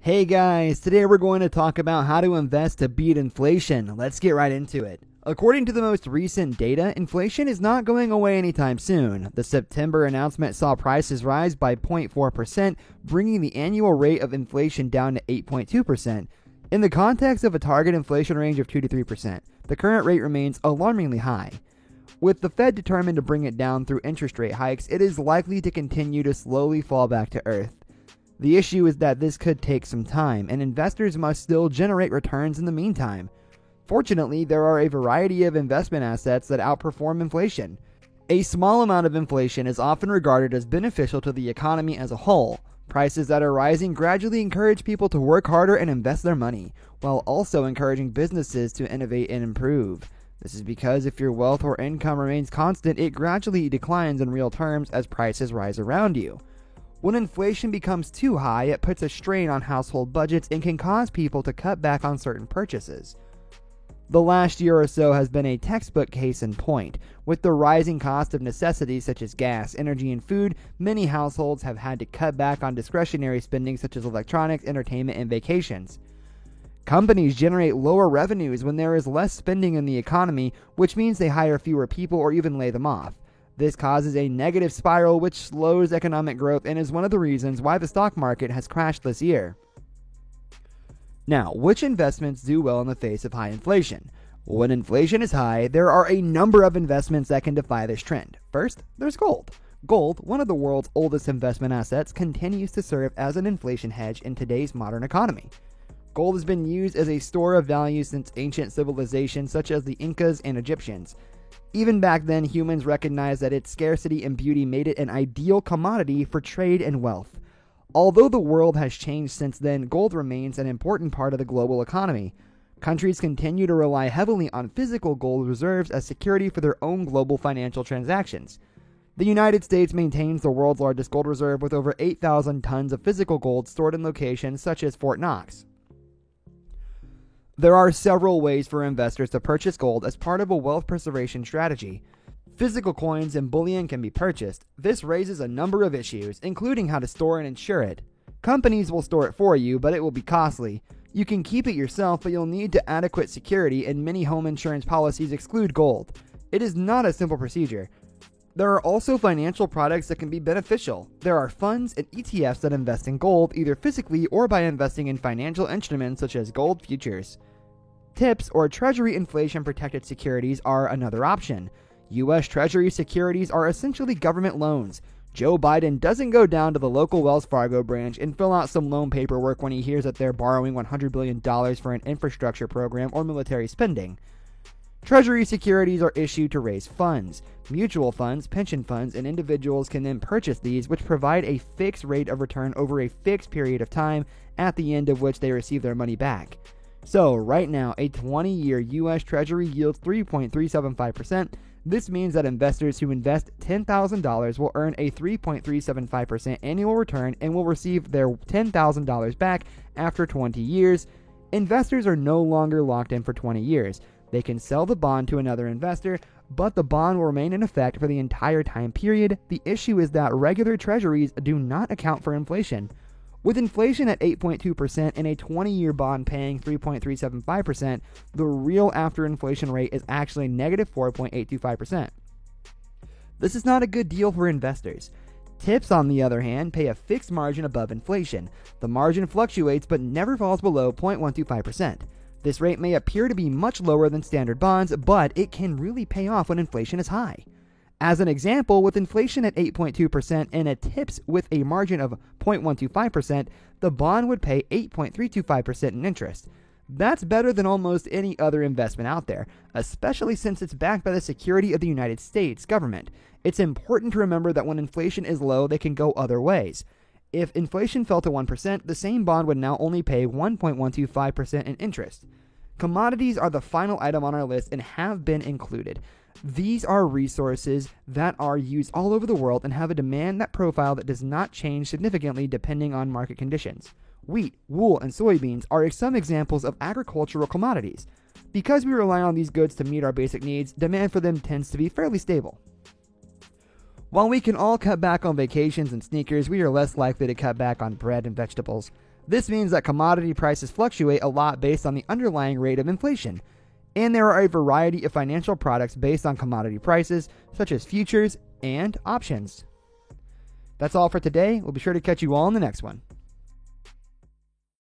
Hey guys, today we're going to talk about how to invest to beat inflation. Let's get right into it. According to the most recent data, inflation is not going away anytime soon. The September announcement saw prices rise by 0.4%, bringing the annual rate of inflation down to 8.2%. In the context of a target inflation range of 2 to 3%, the current rate remains alarmingly high. With the Fed determined to bring it down through interest rate hikes, it is likely to continue to slowly fall back to earth. The issue is that this could take some time, and investors must still generate returns in the meantime. Fortunately, there are a variety of investment assets that outperform inflation. A small amount of inflation is often regarded as beneficial to the economy as a whole. Prices that are rising gradually encourage people to work harder and invest their money, while also encouraging businesses to innovate and improve. This is because if your wealth or income remains constant, it gradually declines in real terms as prices rise around you. When inflation becomes too high, it puts a strain on household budgets and can cause people to cut back on certain purchases. The last year or so has been a textbook case in point. With the rising cost of necessities such as gas, energy, and food, many households have had to cut back on discretionary spending such as electronics, entertainment, and vacations. Companies generate lower revenues when there is less spending in the economy, which means they hire fewer people or even lay them off. This causes a negative spiral which slows economic growth and is one of the reasons why the stock market has crashed this year. Now, which investments do well in the face of high inflation? When inflation is high, there are a number of investments that can defy this trend. First, there's gold. Gold, one of the world's oldest investment assets, continues to serve as an inflation hedge in today's modern economy. Gold has been used as a store of value since ancient civilizations such as the Incas and Egyptians. Even back then, humans recognized that its scarcity and beauty made it an ideal commodity for trade and wealth. Although the world has changed since then, gold remains an important part of the global economy. Countries continue to rely heavily on physical gold reserves as security for their own global financial transactions. The United States maintains the world's largest gold reserve with over 8,000 tons of physical gold stored in locations such as Fort Knox. There are several ways for investors to purchase gold as part of a wealth preservation strategy. Physical coins and bullion can be purchased. This raises a number of issues, including how to store and insure it. Companies will store it for you, but it will be costly. You can keep it yourself, but you'll need to adequate security, and many home insurance policies exclude gold. It is not a simple procedure. There are also financial products that can be beneficial. There are funds and ETFs that invest in gold, either physically or by investing in financial instruments such as gold futures. TIPS, or Treasury Inflation Protected Securities, are another option. U.S. Treasury securities are essentially government loans. Joe Biden doesn't go down to the local Wells Fargo branch and fill out some loan paperwork when he hears that they're borrowing $100 billion for an infrastructure program or military spending. Treasury securities are issued to raise funds. Mutual funds, pension funds, and individuals can then purchase these, which provide a fixed rate of return over a fixed period of time, at the end of which they receive their money back. So, right now, a 20-year U.S. Treasury yields 3.375%. This means that investors who invest $10,000 will earn a 3.375% annual return and will receive their $10,000 back after 20 years. Investors are no longer locked in for 20 years. They can sell the bond to another investor, but the bond will remain in effect for the entire time period. The issue is that regular treasuries do not account for inflation. With inflation at 8.2% and a 20-year bond paying 3.375%, the real after-inflation rate is actually negative 4.825%. This is not a good deal for investors. TIPS, on the other hand, pay a fixed margin above inflation. The margin fluctuates but never falls below 0.125%. This rate may appear to be much lower than standard bonds, but it can really pay off when inflation is high. As an example, with inflation at 8.2% and a TIPS with a margin of 0.125%, the bond would pay 8.325% in interest. That's better than almost any other investment out there, especially since it's backed by the security of the United States government. It's important to remember that when inflation is low, they can go other ways. If inflation fell to 1%, the same bond would now only pay 1.125% in interest. Commodities are the final item on our list and have been included. These are resources that are used all over the world and have a demand profile that does not change significantly depending on market conditions. Wheat, wool, and soybeans are some examples of agricultural commodities. Because we rely on these goods to meet our basic needs, demand for them tends to be fairly stable. While we can all cut back on vacations and sneakers, we are less likely to cut back on bread and vegetables. This means that commodity prices fluctuate a lot based on the underlying rate of inflation, and there are a variety of financial products based on commodity prices, such as futures and options. That's all for today. We'll be sure to catch you all in the next one.